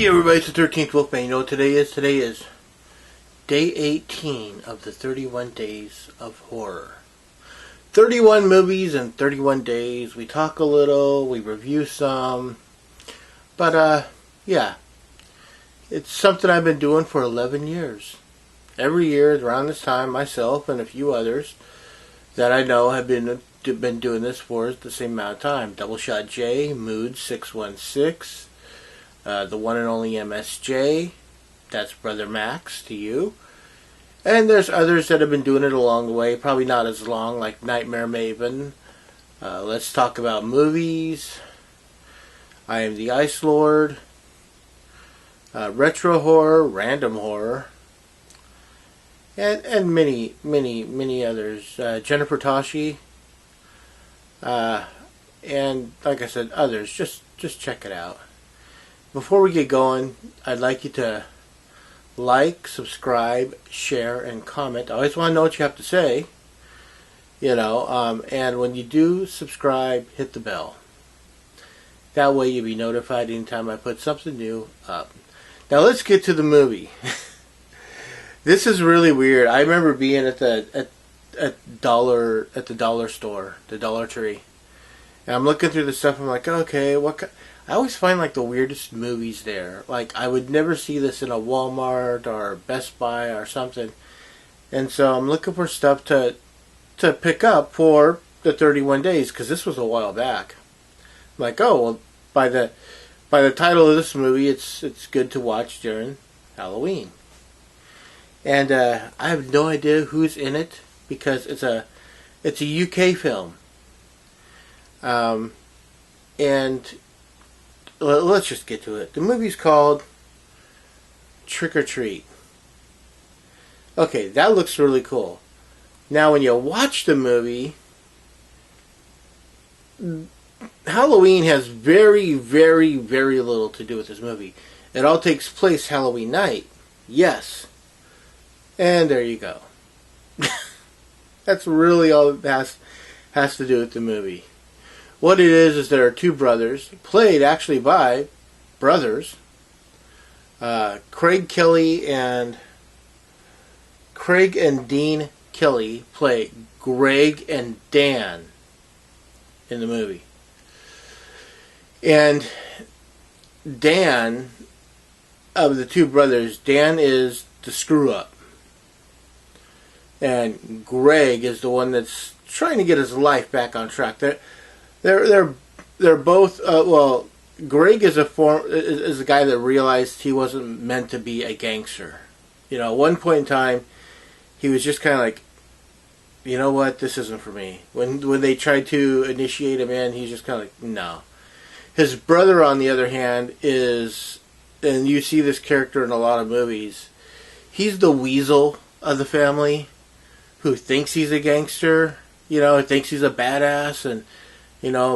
Everybody, it's the 13th Wolfman. You know what today is? Today is day 18 of the 31 Days of Horror. 31 movies in 31 days. We talk a little, we review some. But, yeah. It's something I've been doing for 11 years. Every year around this time, myself and a few others that I know have been doing this for the same amount of time. Double Shot J, Mood 616. The one and only MSJ, that's Brother Max to you. And there's others that have been doing it along the way, probably not as long, like Nightmare Maven. Let's talk about movies. I am the Ice Lord. Retro Horror, Random Horror. And many others. Jennifer Toshi. And like I said, others. Just check it out. Before we get going, I'd like you to like, subscribe, share, and comment. I always want to know what you have to say. And when you do subscribe, hit the bell. That way you'll be notified anytime I put something new up. Now let's get to the movie. This is really weird. I remember being at the dollar store, the Dollar Tree. And I'm looking through the stuff, I'm like, okay, I always find like the weirdest movies there. Like I would never see this in a Walmart or Best Buy or something. And so I'm looking for stuff to pick up for the 31 days because this was a while back. I'm like, oh, well, by the title of this movie, it's good to watch during Halloween. And I have no idea who's in it because it's a UK film. And let's just get to it. The movie's called Trick or Treat. Okay, that looks really cool. Now, when you watch the movie, Halloween has very, very, very little to do with this movie. It all takes place Halloween night. Yes. And there you go. That's really all it has to do with the movie. What it is there are two brothers, played actually by brothers. Craig and Dean Kelly play Greg and Dan in the movie. And Dan, of the two brothers, Dan is the screw-up. And Greg is the one that's trying to get his life back on track. They're both Greg is a guy that realized he wasn't meant to be a gangster. At one point in time, he was just kind of like, you know what, this isn't for me. When they tried to initiate him in, he's just kind of like, no. His brother, on the other hand, is, and you see this character in a lot of movies, he's the weasel of the family who thinks he's a gangster, thinks he's a badass and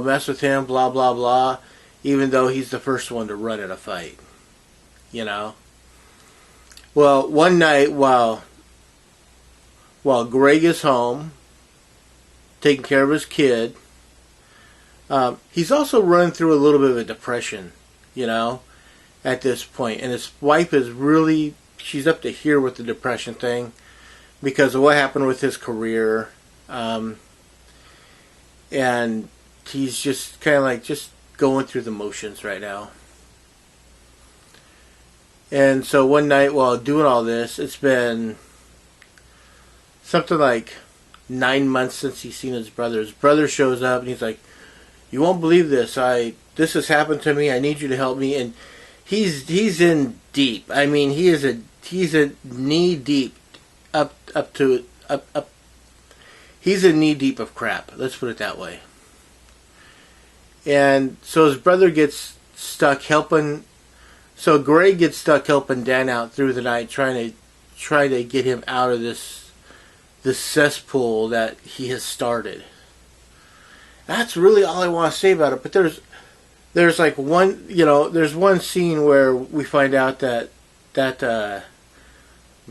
mess with him, blah, blah, blah, even though he's the first one to run in a fight, Well, one night while Greg is home, taking care of his kid, he's also running through a little bit of a depression, at this point. And his wife is really, she's up to here with the depression thing because of what happened with his career. And he's just kind of like just going through the motions right now. And so one night while doing all this, it's been something like 9 months since he's seen his brother. His brother shows up and he's like, you won't believe this. This has happened to me. I need you to help me. And he's in deep. I mean, he's a knee deep up. He's in knee deep of crap. Let's put it that way. And so his brother gets stuck helping. So Greg gets stuck helping Dan out through the night, trying to get him out of this cesspool that he has started. That's really all I want to say about it. But there's like one, there's one scene where we find out that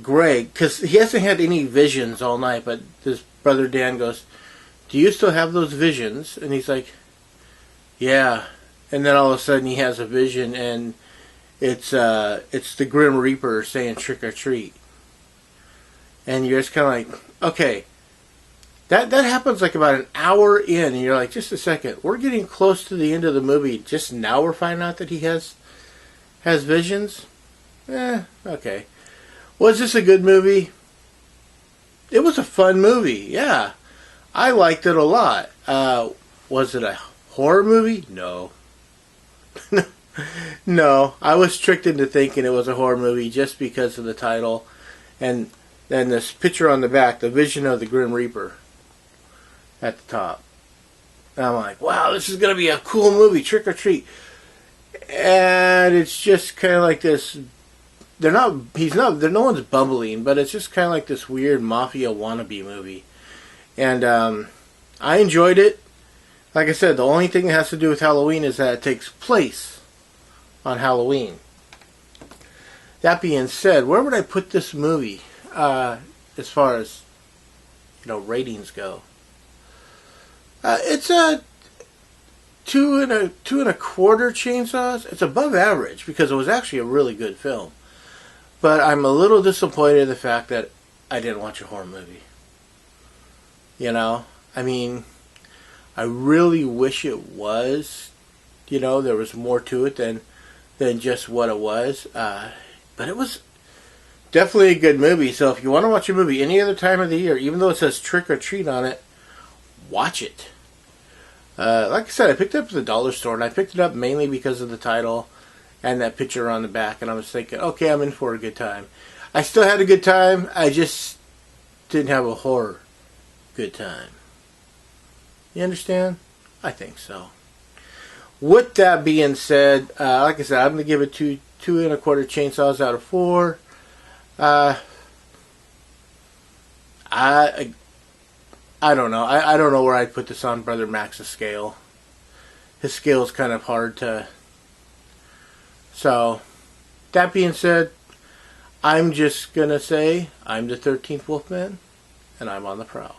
Greg, because he hasn't had any visions all night, but his brother Dan goes, do you still have those visions? And he's like, yeah. And then all of a sudden he has a vision, and it's the Grim Reaper saying trick or treat, and you're just kind of like, okay, that happens like about an hour in, and you're like, just a second, we're getting close to the end of the movie. Just now we're finding out that he has visions. Okay. Was this a good movie? It was a fun movie. Yeah, I liked it a lot. Was it a horror movie? No. No, I was tricked into thinking it was a horror movie just because of the title, and then this picture on the back, the vision of the Grim Reaper at the top. And I'm like, wow, this is going to be a cool movie, Trick or Treat. And it's just kind of like this, no one's bumbling, but it's just kind of like this weird mafia wannabe movie. And I enjoyed it. Like I said, the only thing that has to do with Halloween is that it takes place on Halloween. That being said, where would I put this movie as far as ratings go? It's a 2 1/4 chainsaws. It's above average because it was actually a really good film. But I'm a little disappointed in the fact that I didn't watch a horror movie. I mean, I really wish it was. There was more to it than just what it was. But it was definitely a good movie. So if you want to watch a movie any other time of the year, even though it says Trick or Treat on it, watch it. Like I said, I picked it up at the dollar store, and I picked it up mainly because of the title and that picture on the back, and I was thinking, okay, I'm in for a good time. I still had a good time, I just didn't have a horror good time. You understand? I think so. With that being said, like I said, I'm going to give it 2 1/4 chainsaws out of 4. I don't know. I don't know where I'd put this on Brother Max's scale. His scale is kind of hard to... So, that being said, I'm just going to say I'm the 13th Wolfman, and I'm on the prowl.